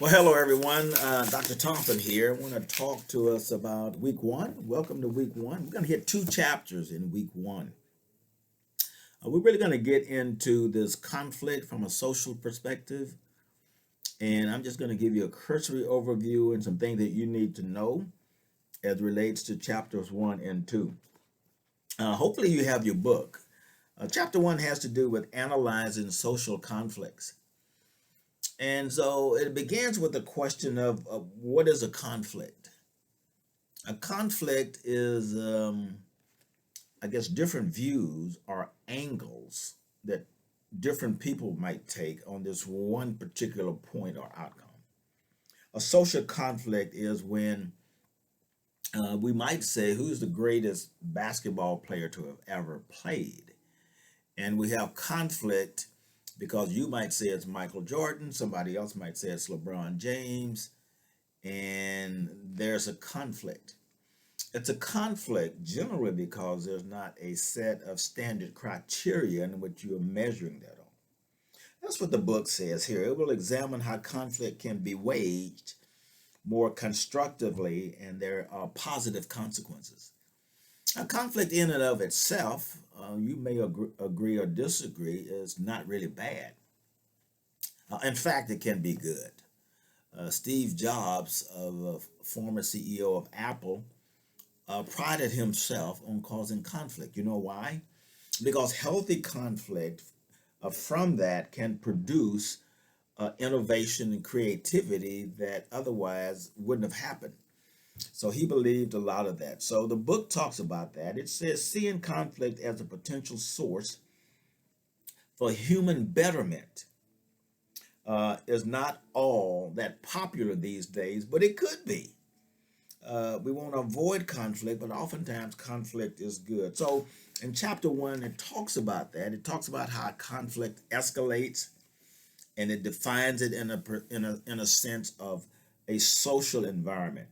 Well, hello everyone. Dr. Thompson here. I want to talk to us about week one. Welcome to week one. We're going to hit two chapters in week one. We're really going to get into this conflict from a social perspective, and I'm just going to give you a cursory overview and some things that you need to know as relates to chapters one and two. Hopefully, you have your book. Chapter one has to do with analyzing social conflicts. And so it begins with the question of what is a conflict? A conflict is, I guess, different views or angles that different people might take on this one particular point or outcome. A social conflict is when we might say, who's the greatest basketball player to have ever played? And we have conflict because you might say it's Michael Jordan, somebody else might say it's LeBron James, and there's a conflict. It's a conflict generally because there's not a set of standard criteria in which you are measuring that on. That's what the book says here. It will examine how conflict can be waged more constructively and there are positive consequences. A conflict in and of itself, you may agree or disagree, is not really bad. In fact, it can be good. Steve Jobs, former CEO of Apple, prided himself on causing conflict. You know why? Because healthy conflict from that can produce innovation and creativity that otherwise wouldn't have happened. So he believed a lot of that. So the book talks about that. It says seeing conflict as a potential source for human betterment is not all that popular these days, but it could be. We want to avoid conflict, but oftentimes conflict is good. So in chapter one, it talks about that. It talks about how conflict escalates, and it defines it in a sense of a social environment.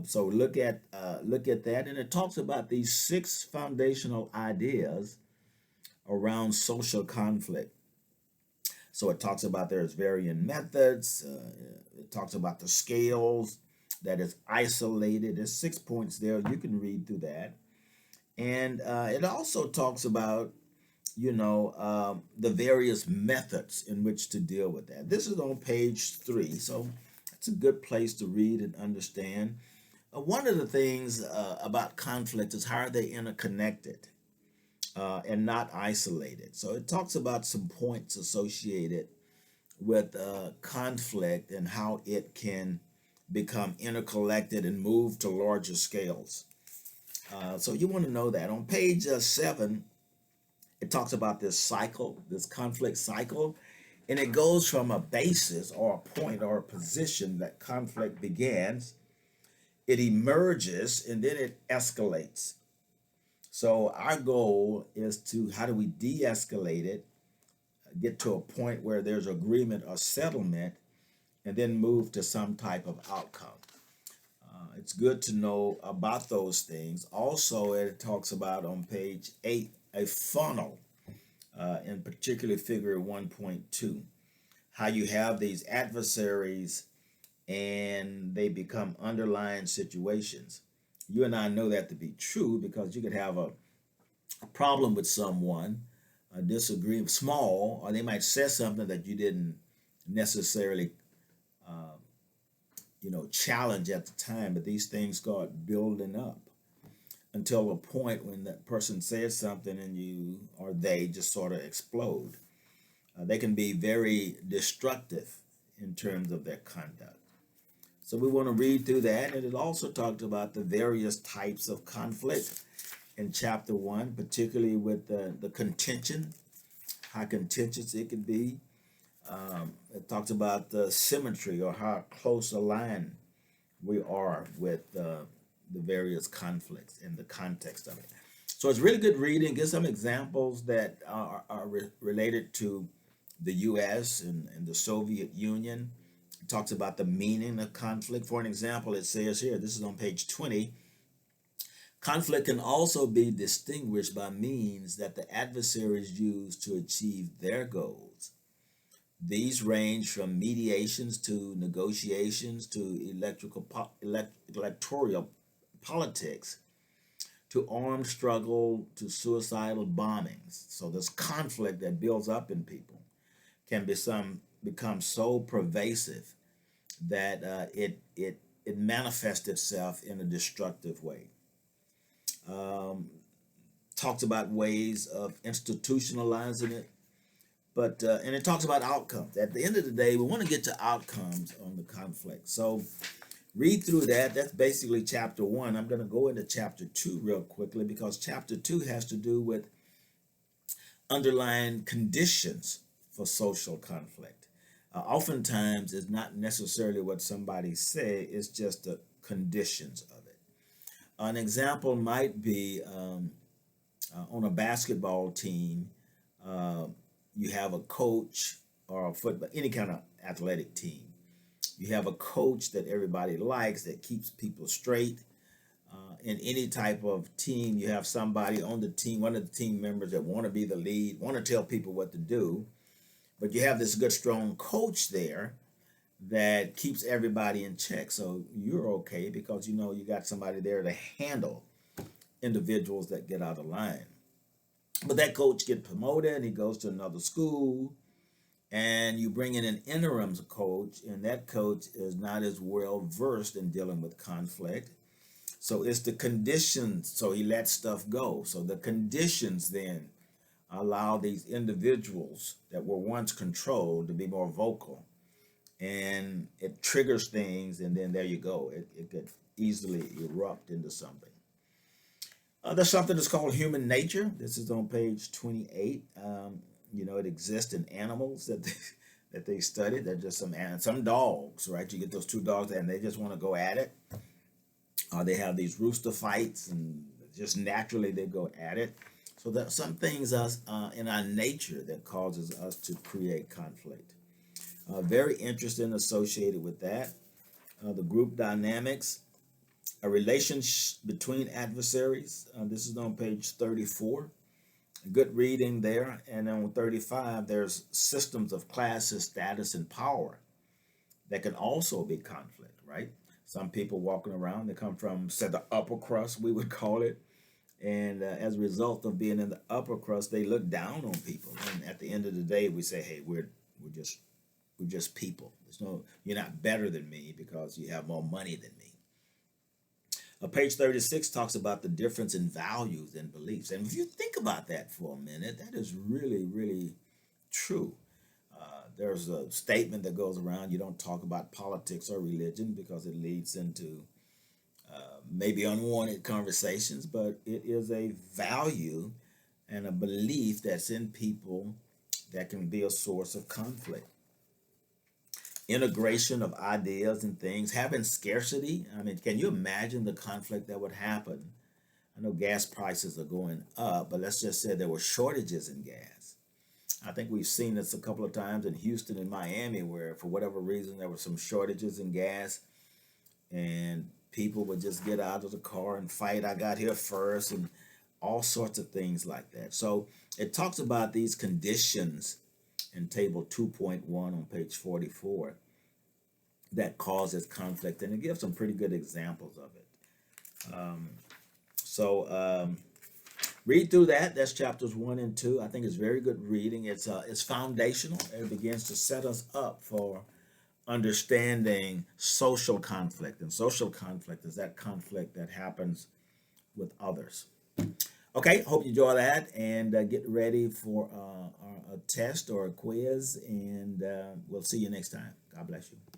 So look at that, and it talks about these six foundational ideas around social conflict. So it talks about there's varying methods. It talks about the scales that is isolated. There's 6 points there. You can read through that, and it also talks about the various methods in which to deal with that. This is on page 3, so it's a good place to read and understand. One of the things about conflict is how are they interconnected and not isolated. So it talks about some points associated with conflict and how it can become interconnected and move to larger scales. So you want to know that. On page 7, it talks about this cycle, this conflict cycle, and it goes from a basis or a point or a position that conflict begins, it emerges, and then it escalates. So our goal is to, how do we de-escalate it, get to a point where there's agreement or settlement, and then move to some type of outcome. It's good to know about those things. Also, it talks about on page 8 a funnel, in particular figure 1.2, how you have these adversaries and they become underlying situations. You and I know that to be true because you could have a problem with someone, a disagreement, small, or they might say something that you didn't necessarily challenge at the time, but these things start building up until a point when that person says something and you or they just sort of explode. They can be very destructive in terms of their conduct. So we want to read through that, and it also talked about the various types of conflict in chapter 1, particularly with the contention, how contentious it could be. It talks about the symmetry or how close aligned we are with the various conflicts in the context of it. So it's really good reading. Get some examples that are related to the U.S. and the Soviet Union. It talks about the meaning of conflict. For an example, it says here, this is on page 20, conflict can also be distinguished by means that the adversaries use to achieve their goals. These range from mediations to negotiations to electoral politics to armed struggle to suicidal bombings. So this conflict that builds up in people can become so pervasive that it manifests itself in a destructive way. Um, Talks about ways of institutionalizing it, but and it talks about outcomes. At the end of the day, we want to get to outcomes on the conflict. So read through that. That's basically chapter 1. I'm going to go into chapter 2 real quickly because chapter 2 has to do with underlying conditions for social conflict. Oftentimes, it's not necessarily what somebody say; it's just the conditions of it. An example might be on a basketball team. Uh, you have a coach or a football, any kind of athletic team. You have a coach that everybody likes that keeps people straight. In any type of team, you have somebody on the team, one of the team members that want to be the lead, want to tell people what to do, but you have this good, strong coach there that keeps everybody in check. So you're okay because you know you got somebody there to handle individuals that get out of line. But that coach gets promoted and he goes to another school, and you bring in an interim coach, and that coach is not as well versed in dealing with conflict. So it's the conditions. So he lets stuff go. So the conditions then allow these individuals that were once controlled to be more vocal, and it triggers things, and then there you go. It could easily erupt into something. There's something that's called human nature. This is on page 28. You know, it exists in animals that that they studied. They're just some dogs, right? You get those two dogs and they just want to go at it. They have these rooster fights, and just naturally they go at it. So there's some things in our nature that causes us to create conflict. Very interesting associated with that. The group dynamics, a relationship between adversaries. This is on page 34. Good reading there. And then on 35, there's systems of classes, status, and power that can also be conflict, right? Some people walking around, they come from, say, the upper crust, we would call it. And as a result of being in the upper crust, they look down on people. And at the end of the day, we say, hey, we're just people. There's no, you're not better than me because you have more money than me. Page 36 talks about the difference in values and beliefs. And if you think about that for a minute, that is really, really true. There's a statement that goes around, you don't talk about politics or religion because it leads into maybe unwanted conversations, but it is a value and a belief that's in people that can be a source of conflict. Integration of ideas and things, having scarcity. I mean, can you imagine the conflict that would happen? I know gas prices are going up, but let's just say there were shortages in gas. I think we've seen this a couple of times in Houston and Miami where for whatever reason there were some shortages in gas, and people would just get out of the car and fight, I got here first, and all sorts of things like that. So it talks about these conditions in table 2.1 on page 44 that causes conflict, and it gives some pretty good examples of it. So read through that. That's chapters 1 and 2. I think it's very good reading. It's foundational. It begins to set us up for understanding social conflict, and social conflict is that conflict that happens with others. Okay, hope you enjoy that, and get ready for a test or a quiz, and we'll see you next time. God bless you.